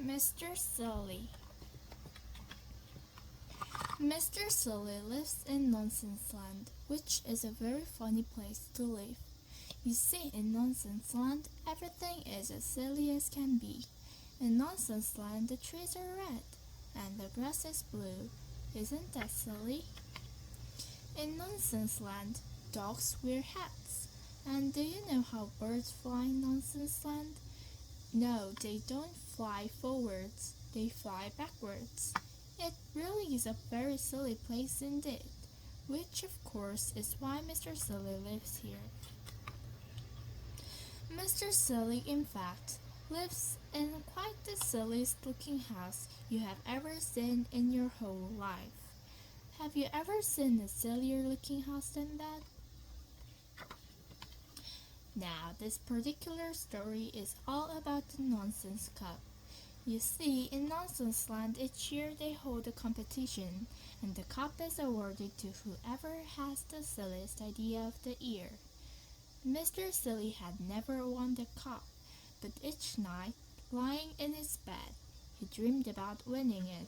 Mr. Silly. Mr. Silly lives in Nonsense Land, which is a very funny place to live. You see, in Nonsense Land, everything is as silly as can be. In Nonsense Land, the trees are red, and the grass is blue. Isn't that silly? In Nonsense Land, dogs wear hats. And do you know how birds fly in Nonsense Land? No, they don't fly forwards, they fly backwards. It really is a very silly place indeed, which of course is why Mr. Silly lives here. Mr. Silly, in fact, lives in quite the silliest looking house you have ever seen in your whole life. Have you ever seen a sillier looking house than that? Now, this particular story is all about the Nonsense Cup. You see, in Nonsense Land each year they hold a competition, and the cup is awarded to whoever has the silliest idea of the year. Mr. Silly had never won the cup, but each night, lying in his bed, he dreamed about winning it.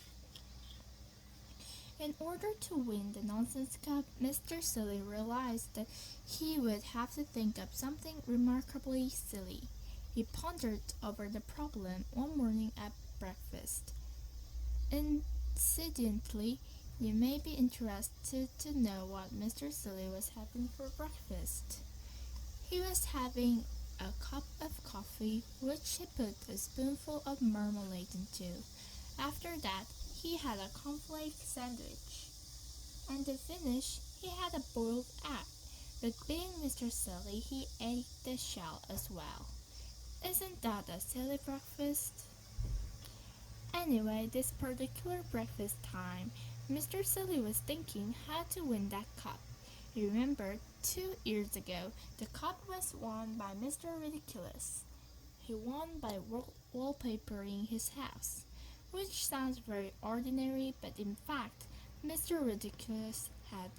In order to win the Nonsense Cup, Mr. Silly realized that he would have to think up something remarkably silly. He pondered over the problem one morning at breakfast. Incidentally, you may be interested to know what Mr. Silly was having for breakfast. He was having a cup of coffee, which he put a spoonful of marmalade into. After that, he had a cornflake sandwich. And to finish, he had a boiled egg. But being Mr. Silly, he ate the shell as well. Isn't that a silly breakfast? Anyway, this particular breakfast time, Mr. Silly was thinking how to win that cup. He remembered 2 years ago the cup was won by Mr. Ridiculous. He won by wallpapering his house, which sounds very ordinary, but in fact, Mr. Ridiculous had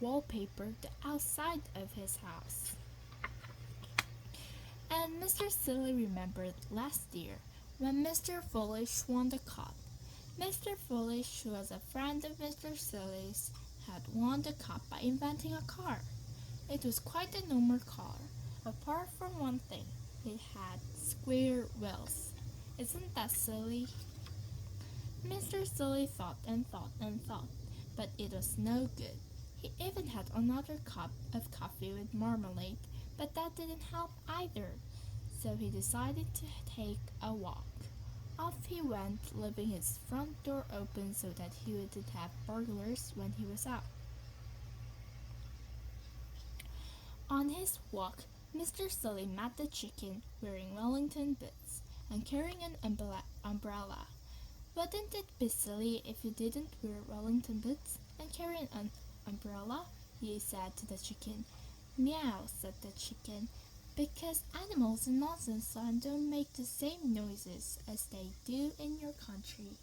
wallpapered the outside of his house. And Mr. Silly remembered last year when Mr. Foolish won the cup. Mr. Foolish, who was a friend of Mr. Silly's, had won the cup by inventing a car. It was quite a normal car, apart from one thing. It had square wheels. Isn't that silly? Mr. Silly thought and thought and thought, but it was no good. He even had another cup of coffee with marmalade, but that didn't help either. So he decided to take a walk. Off he went, leaving his front door open so that he wouldn't have burglars when he was out. On his walk, Mr. Silly met the chicken wearing Wellington boots and carrying an umbrella. Wouldn't it be silly if you didn't wear Wellington boots and carry an umbrella? He said to the chicken. Meow, said the chicken, because animals in Nonsense Land don't make the same noises as they do in your country.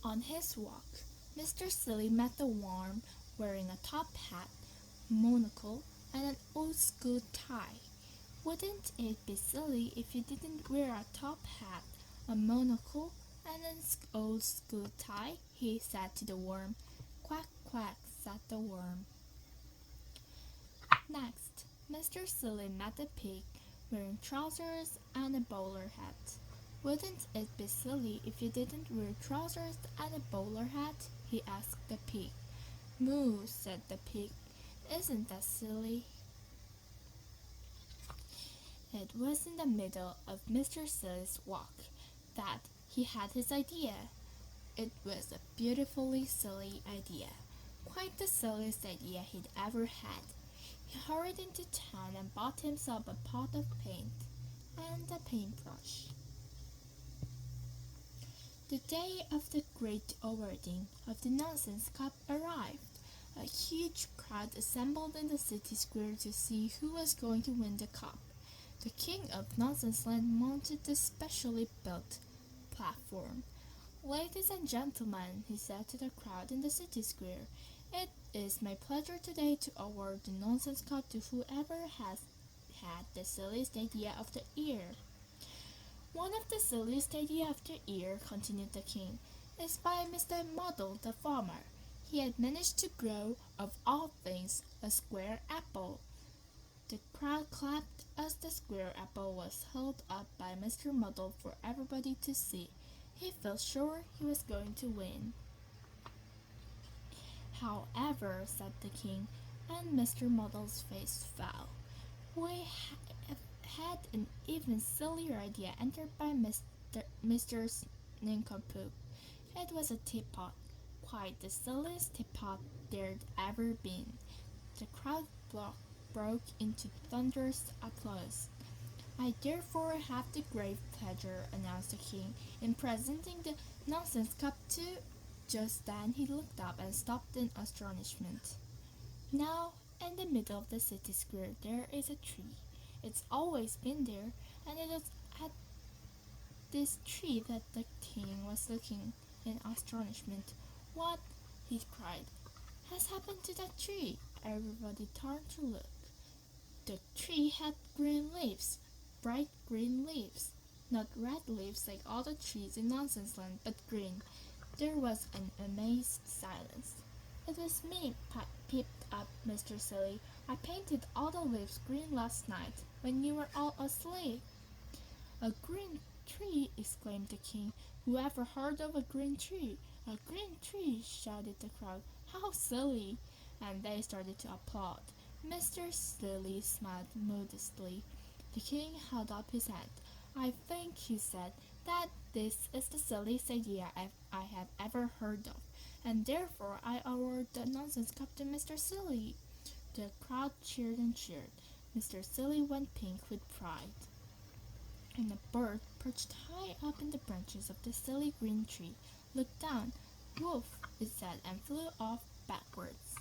On his walk, Mr. Silly met the worm wearing a top hat, monocle, and an old-school tie. Wouldn't it be silly if you didn't wear a top hat, a monocle, and an old-school tie? He said to the worm. Quack, quack, said the worm. Next, Mr. Silly met a pig wearing trousers and a bowler hat. Wouldn't it be silly if you didn't wear trousers and a bowler hat? He asked the pig. Moo, said the pig. Isn't that silly? It was in the middle of Mr. Silly's walk that he had his idea. It was a beautifully silly idea, quite the silliest idea he'd ever had. He hurried into town and bought himself a pot of paint and a paintbrush. The day of the great awarding of the Nonsense Cup arrived. A huge crowd assembled in the city square to see who was going to win the cup. The king of Nonsense Land mounted the specially built platform. Ladies and gentlemen, he said to the crowd in the city square, it is my pleasure today to award the Nonsense Cup to whoever has had the silliest idea of the year. One silliest idea of the year," continued the king, "is by Mr. Muddle the farmer. He had managed to grow, of all things, a square apple." The crowd clapped as the square apple was held up by Mr. Muddle for everybody to see. He felt sure he was going to win. "However," said the king, and Mr. Muddle's face fell, "we had an even sillier idea entered by Mr. Nincompoop. It was a teapot, quite the silliest teapot there'd ever been." The crowd broke into thunderous applause. "I therefore have the great pleasure," announced the king, "in presenting the nonsense cup to—" Just then he looked up and stopped in astonishment. Now, in the middle of the city square there is a tree. It's always been there, and it was at this tree that the king was looking in astonishment. "What," he cried, "has happened to that tree?" Everybody turned to look. The tree had green leaves, bright green leaves. Not red leaves like all the trees in Nonsense Land, but green. There was an amazed silence. "It was me," peeped up Mr. Silly. "I painted all the leaves green last night, when you were all asleep." "A green tree!" exclaimed the king. "Who ever heard of a green tree?" "A green tree!" shouted the crowd. "How silly!" And they started to applaud. Mr. Silly smiled modestly. The king held up his hand. "I think," he said, "that this is the silliest idea I have ever heard of, and therefore I award the nonsense cup to Mr. Silly." The crowd cheered and cheered. Mr. Silly went pink with pride. And a bird, perched high up in the branches of the silly green tree, looked down. "Woof!" it said, and flew off backwards.